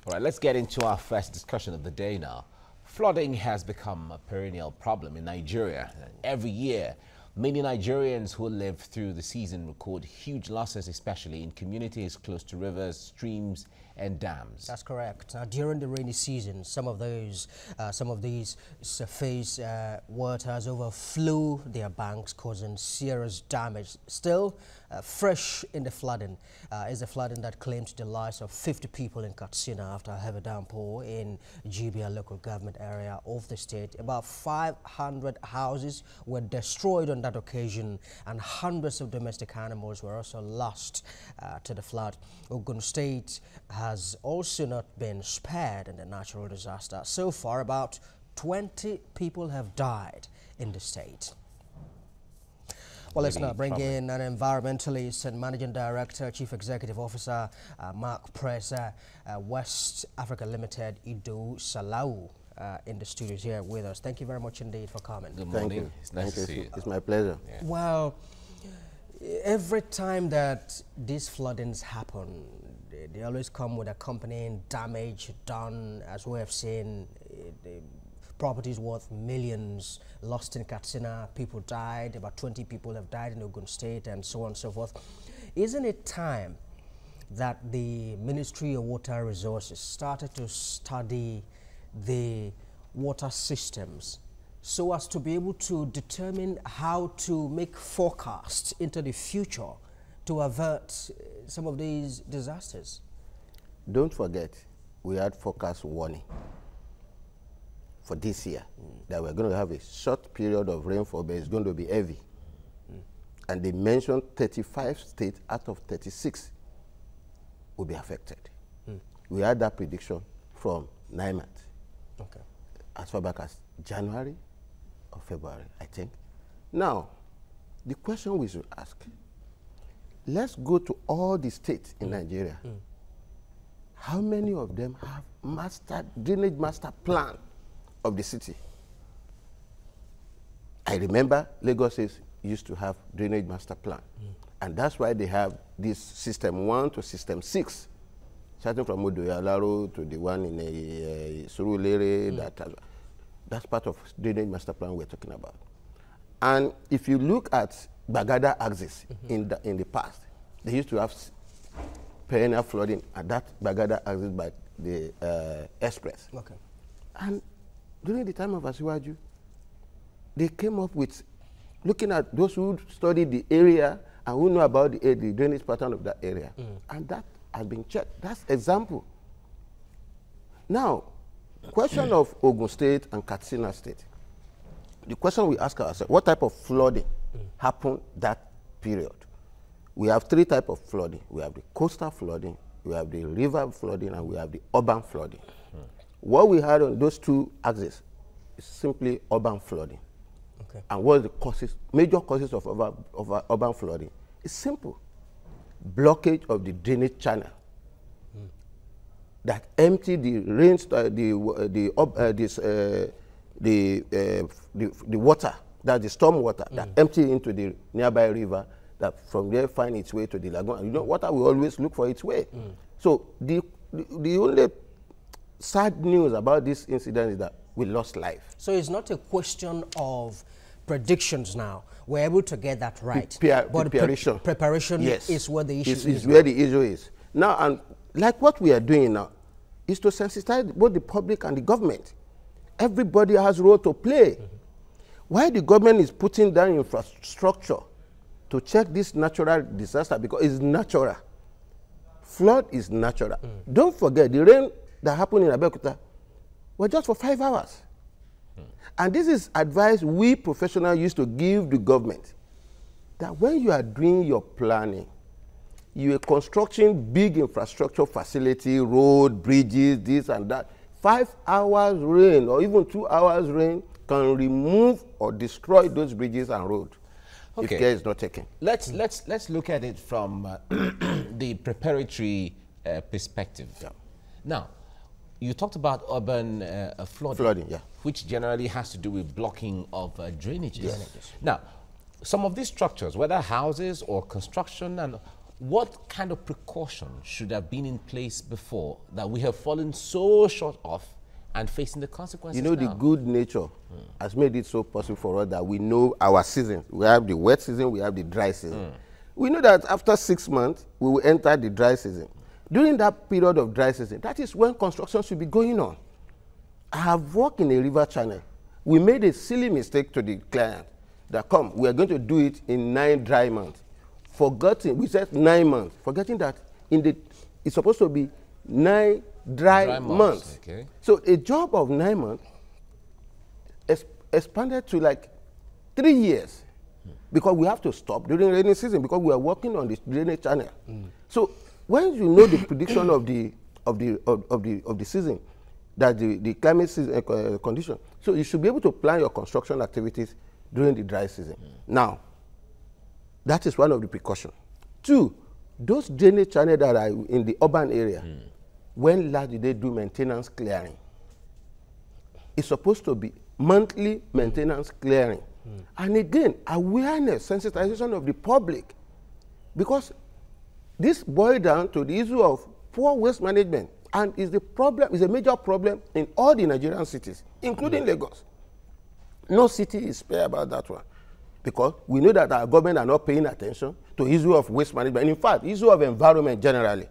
All right, let's get into our first discussion of the day now. Flooding has become a perennial problem in Nigeria. Every year, many Nigerians who live through the season record huge losses, especially in communities close to rivers, streams, and dams. That's correct. During the rainy season, some of these surface waters overflow their banks, causing serious damage. Still, fresh in the flooding is the flooding that claimed the lives of 50 people in Katsina after a heavy downpour in Jibia local government area of the state. About 500 houses were destroyed on that occasion, and hundreds of domestic animals were also lost to the flood. Ogun State has also not been spared in the natural disaster. So far, about 20 people have died in the state. Well, let's now bring in an environmentalist and managing director, chief executive officer, Mark Press, West Africa Limited, Ido Salau, in the studios here with us. Thank you very much indeed for coming. Good morning. Thank you. It's nice to see you. It's my pleasure. Yeah. Well, every time that these floodings happen, they always come with accompanying damage done, as we have seen. The properties worth millions lost in Katsina, people died, about 20 people have died in Ogun State, and so on and so forth. Isn't it time that the Ministry of Water Resources started to study the water systems so as to be able to determine how to make forecasts into the future to avert some of these disasters? Don't forget, we had forecast warning for this year that we're going to have a short period of rainfall, but it's going to be heavy. And they mentioned 35 states out of 36 will be affected. We had that prediction from NIMAT. Okay. As far back as January or February, I think. Now, the question we should ask, let's go to all the states in Nigeria. How many of them have drainage master plan of the city? I remember Lagos used to have drainage master plan. And that's why they have this system 1 to system 6, starting from Odoyalaro to the one in Surulere. That's part of drainage master plan we're talking about. And if you look at Bagada axis in the past, they used to have perennial flooding at that Bagada axis by the express. Okay. And during the time of Asiwaju, they came up with looking at those who studied the area and who know about the drainage pattern of that area. And that has been checked. That's example. Now, question of Ogun State and Katsina State. The question we ask ourselves, what type of flooding happened that period? We have 3 types of flooding. We have the coastal flooding, we have the river flooding, and we have the urban flooding. What we had on those 2 axes is simply urban flooding. Okay. And what are the causes, major causes of urban flooding? It's simple. Blockage of the drainage channel that empty the rains, the water, that's the storm water that empty into the nearby river, that from there find its way to the lagoon. And you know, water will always look for its way. So the only sad news about this incident is that we lost life. So it's not a question of predictions now. We're able to get that right. But preparation. Preparation is what the issue is. Is where the issue is. Now, and like what we are doing now, is to sensitize both the public and the government. Everybody has a role to play. Why the government is putting down infrastructure to check this natural disaster? Because it's natural. Flood is natural. Don't forget, the rain that happened in Abeokuta was just for 5 hours. And this is advice we professionals used to give the government, that when you are doing your planning, you are constructing big infrastructure facility, road, bridges, this and that. 5 hours rain or even 2 hours rain can remove or destroy those bridges and roads if care is not taken. Let's look at it from the preparatory perspective. Yeah. Now, you talked about urban flooding, which generally has to do with blocking of drainages. Now, some of these structures, whether houses or construction, and What kind of precaution should have been in place before that we have fallen so short of and facing the consequences You know, now? the good nature has made it so possible for us that we know our season. We have the wet season, we have the dry season. We know that after 6 months, we will enter the dry season. During that period of dry season, that is when construction should be going on. I have worked in a river channel. We made a silly mistake to the client that, come, we are going to do it in 9 dry months. Forgetting, we said 9 months, forgetting that it's supposed to be 9 dry months. Okay. So a job of 9 months expanded to like 3 years because we have to stop during rainy season because we are working on the drainage channel. So when you know the prediction of the season, that the climate season, condition, so you should be able to plan your construction activities during the dry season. Now, that is one of the precautions. 2, those drainage channels that are in the urban area, when last did they do maintenance clearing? It's supposed to be monthly maintenance clearing. And again, awareness, sensitization of the public. Because this boils down to the issue of poor waste management and is a major problem in all the Nigerian cities, including Lagos. No city is spared about that one. Because we know that our government are not paying attention to the issue of waste management. And in fact, the issue of environment generally,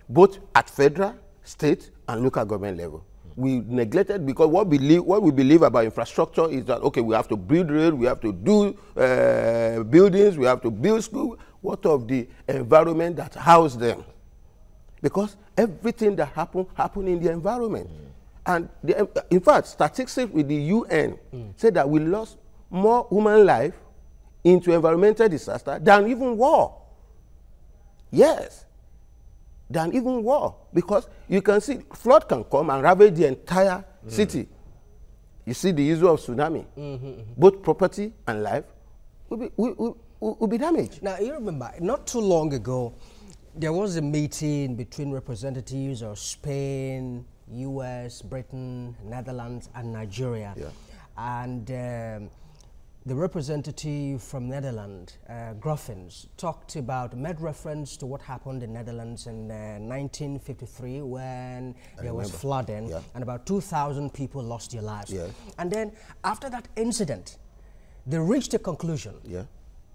both at federal, state, and local government level. We neglected because what we believe about infrastructure is that, okay, we have to build road, we have to do buildings, we have to build schools. What of the environment that house them? Because everything that happen in the environment. And in fact, statistics with the UN say that we lost more human life into environmental disaster than even war. Yes, than even war. Because you can see flood can come and ravage the entire city. You see the issue of tsunami. Both property and life will be damaged. Now, you remember, not too long ago, there was a meeting between representatives of Spain, US, Britain, Netherlands, and Nigeria. Yeah. And the representative from Netherlands, Gruffins, made reference to what happened in Netherlands in 1953 when there was flooding, and about 2,000 people lost their lives. Yeah. And then after that incident, they reached a conclusion. Yeah.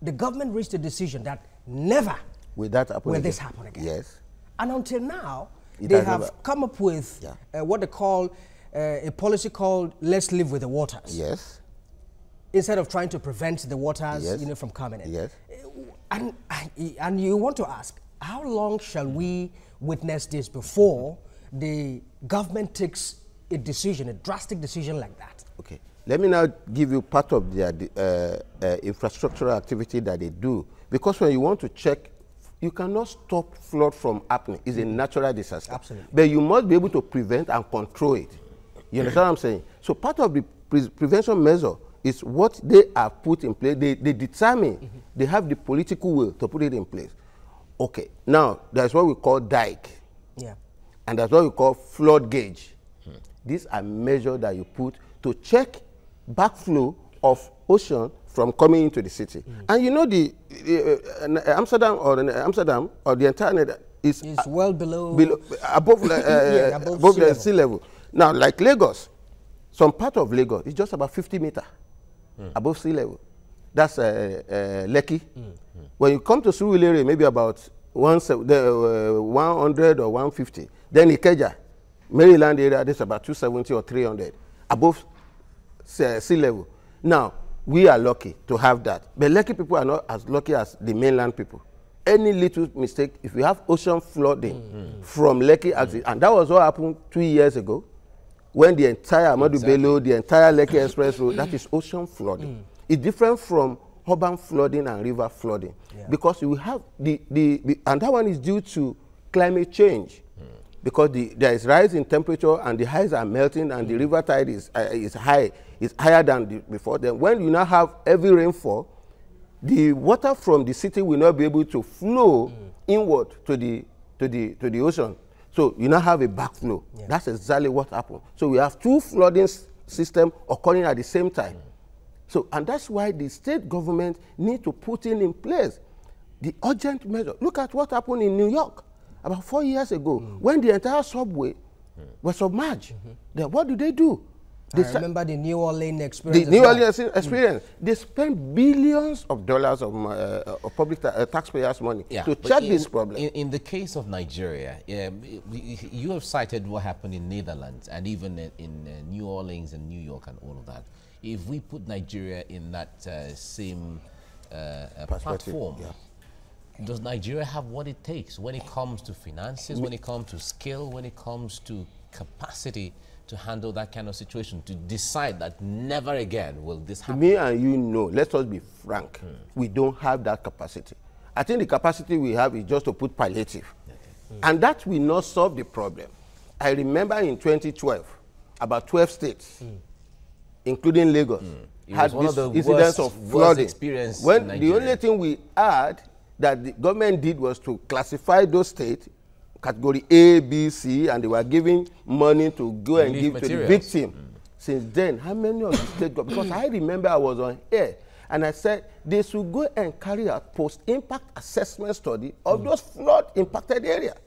The government reached a decision that never will this happen again. Yes. And until now, they have come up with what they call a policy called "Let's live with the waters." Yes. Instead of trying to prevent the waters, from coming in. Yes. And you want to ask, how long shall we witness this before the government takes a decision, a drastic decision like that? Okay. Let me now give you part of their infrastructural activity that they do. Because when you want to check, you cannot stop flood from happening. It's a natural disaster. Absolutely. But you must be able to prevent and control it. You understand what I'm saying? So part of the prevention measure is what they have put in place. They determine, they have the political will to put it in place. Okay, now that's what we call dike. Yeah. And that's what we call flood gauge. These are measures that you put to check backflow of ocean from coming into the city. And you know Amsterdam or the entire is well below above the sea level. Now, like Lagos, some part of Lagos is just about 50 meters above sea level. That's Lekki. When you come to Surulere, maybe about 100 or 150. Then Ikeja, Maryland area, that's about 270 or 300 above sea level. Now, we are lucky to have that. But Lekki people are not as lucky as the mainland people. Any little mistake, if we have ocean flooding from Lekki, and that was what happened 2 years ago, when the entire Ahmadu Bello, the entire Lekki Express Road, that is ocean flooding. It's different from urban flooding and river flooding. Because you have and that one is due to climate change. Because there is rise in temperature and the highs are melting and the river tide is high. It's higher than before. Then when you now have heavy rainfall, the water from the city will not be able to flow inward to the ocean. So you now have a backflow. That's exactly what happened. So we have two flooding systems occurring at the same time. So, and that's why the state government need to put in place the urgent measure. Look at what happened in New York about 4 years ago when the entire subway was submerged. What did they do? I remember the New Orleans experience. The New Orleans experience. They spent billions of dollars of public taxpayers' money to check this problem. In the case of Nigeria, you have cited what happened in Netherlands and even in New Orleans and New York and all of that. If we put Nigeria in that same platform, does Nigeria have what it takes when it comes to finances, when it comes to skill, when it comes to capacity to handle that kind of situation, to decide that never again will this happen? Me and you know, let us be frank, we don't have that capacity. I think the capacity we have is just to put palliative. And that will not solve the problem. I remember in 2012, about 12 states, including Lagos, had this incidence of flooding. Experience when the only thing we had that the government did was to classify those states category A, B, C, and they were giving money to go and give to the victim. Since then, how many of the states got? Because I remember I was on air and I said they should go and carry out post-impact assessment study of those flood-impacted areas.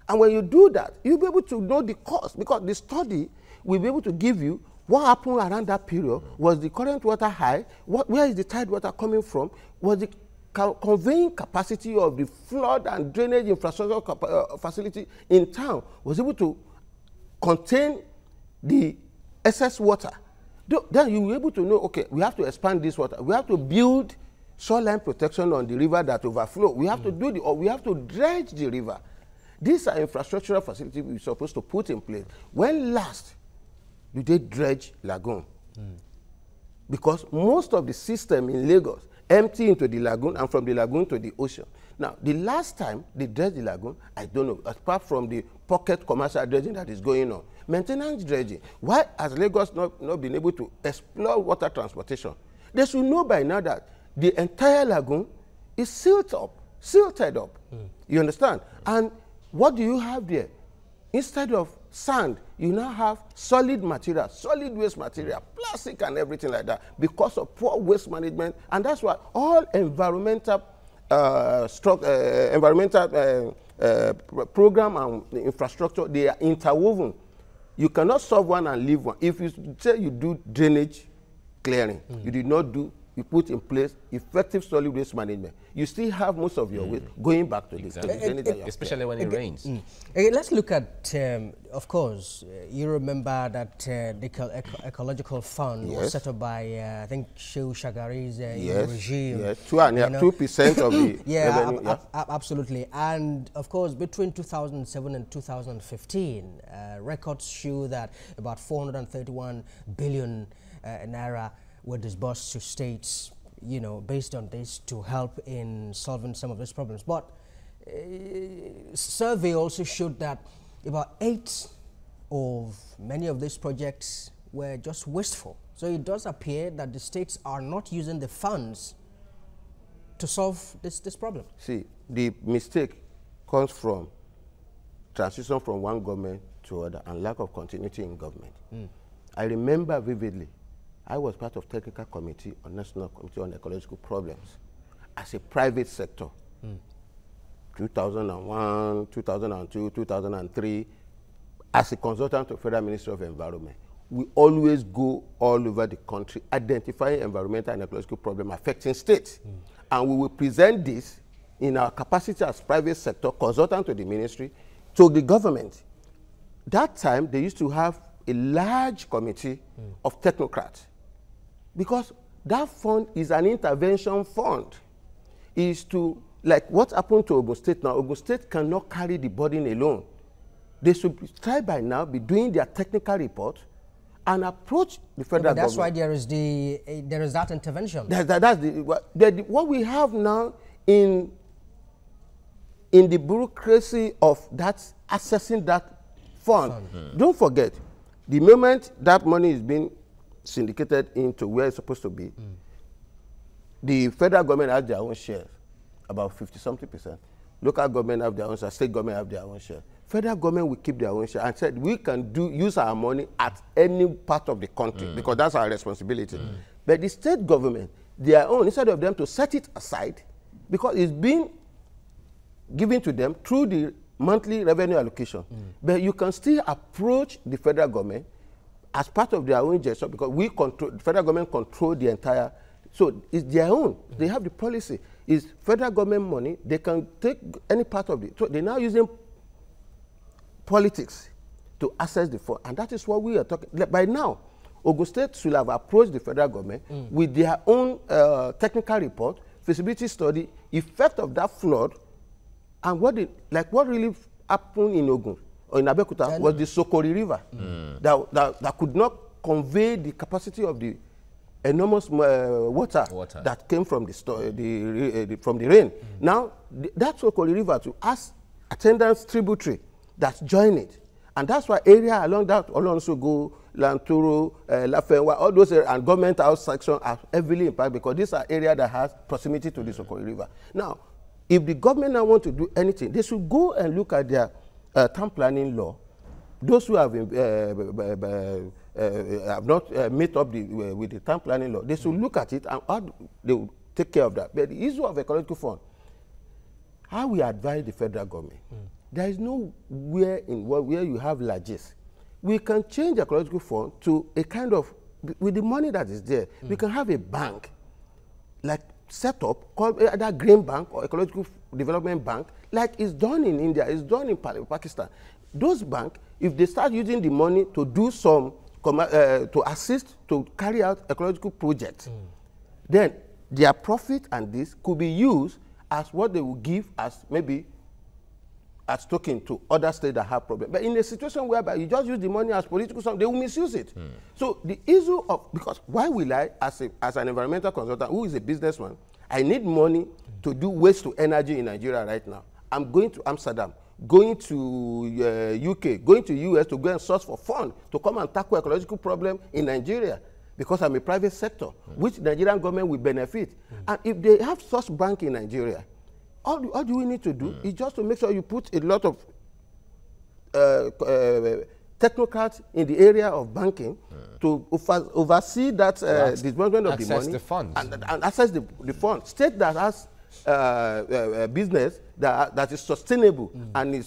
And when you do that, you'll be able to know the cost, because the study will be able to give you what happened around that period. Was the current water high? Where is the tide water coming from? Was the conveying capacity of the flood and drainage infrastructure facility in town was able to contain the excess water? Then you will be able to know, okay, we have to expand this water. We have to build shoreline protection on the river that overflow. We have to do we have to dredge the river. These are infrastructural facilities we're supposed to put in place. When last did they dredge lagoon? Because most of the system in Lagos empty into the lagoon and from the lagoon to the ocean. Now, the last time they dredged the lagoon, I don't know, apart from the pocket commercial dredging that is going on. Maintenance dredging. Why has Lagos not been able to explore water transportation? They should know by now that the entire lagoon is silted up. You understand? And what do you have there? Instead of sand, you now have solid material, solid waste material, plastic and everything like that, because of poor waste management. And that's why all environmental program and infrastructure, they are interwoven. You cannot solve one and leave one. If you say you do drainage clearing, you did not do, you put in place effective solid waste management, you still have most of your waste going back to the drainage. Especially when it rains. Let's look at, of course, you remember that the Ecological Fund was set up by, I think, Shehu Shagari's regime. Yes, 2% of the revenue. Absolutely. And, of course, between 2007 and 2015, records show that about 431 billion naira were disbursed to states, you know, based on this to help in solving some of these problems. But survey also showed that about 8 of many of these projects were just wasteful. So it does appear that the states are not using the funds to solve this problem. See, the mistake comes from transition from one government to other and lack of continuity in government. I remember vividly, I was part of technical committee on National Committee on Ecological Problems as a private sector. 2001, 2002, 2003, as a consultant to Federal Ministry of Environment. We always go all over the country identifying environmental and ecological problems affecting states. And we will present this in our capacity as private sector consultant to the ministry, to the government. That time, they used to have a large committee of technocrats, because that fund is an intervention fund. Is to, like what happened to Ogun State now, Ogun State cannot carry the burden alone. They should try by now be doing their technical report and approach the federal government. That's why there is that intervention. What we have now in the bureaucracy of that accessing that fund. Don't forget, the moment that money is being syndicated into where it's supposed to be, the federal government has their own shares, about 50-something%. Local government have their own share, state government have their own share. Federal government will keep their own share and said we can use our money at any part of the country because that's our responsibility. But the state government, their own, instead of them to set it aside, because it's been given to them through the monthly revenue allocation. But you can still approach the federal government as part of their own gesture, because the federal government control the entire, so it's their own. They have the policy. It's federal government money. They can take any part of it. So they're now using politics to access the fund. And that is what we are talking. By now, Ogun State should have approached the federal government with their own technical report, feasibility study, effect of that flood, and what really happened in Ogun or in Abeokuta was the Sokori River that could not convey the capacity of the enormous water that came from the rain. Now, that Sokori River to ask attendance tributary that's joined it. And that's why area along that, Olonsogo, Lantoro, Lafenwa, all those areas, and government house section are heavily impacted because these are areas that has proximity to the Sokori River. Now, if the government now want to do anything, they should go and look at their town planning law. Those who have not met up with the town planning law, they should look at it and how they will take care of that. But the issue of ecological fund, how we advise the federal government, there is nowhere in where you have largesse. We can change ecological fund to a kind of, with the money that is there, we can have a bank, like set up, called either Green Bank or Ecological Development Bank, like it's done in India, it's done in Pakistan. Those banks, if they start using the money to do some, to assist to carry out ecological projects, then their profit and this could be used as what they will give as maybe as token to other states that have problems. But in a situation whereby you just use the money as political sum, they will misuse it. So the issue of, because why will I, as an environmental consultant who is a businessman, I need money to do waste to energy in Nigeria right now. I'm going to Amsterdam, going to UK, going to US to go and source for funds to come and tackle ecological problem in Nigeria, because I'm a private sector, which the Nigerian government will benefit. And if they have such bank in Nigeria, all do we need to do is just to make sure you put a lot of technocrats in the area of banking to oversee that disbursement of the money. The funds. And access the funds. State that has business that is sustainable and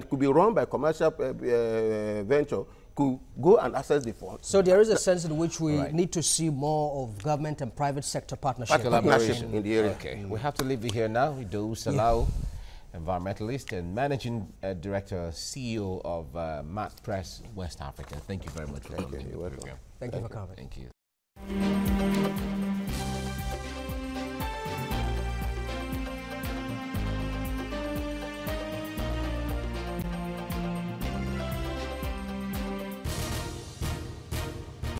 could be run by commercial venture could go and access the funds. So there is a sense in which we need to see more of government and private sector partnership in the area. Okay, we have to leave it here now. Ido Salau, environmentalist and managing director, CEO of MAT Press West Africa. Thank you very much for coming. Thank you for coming. Thank you.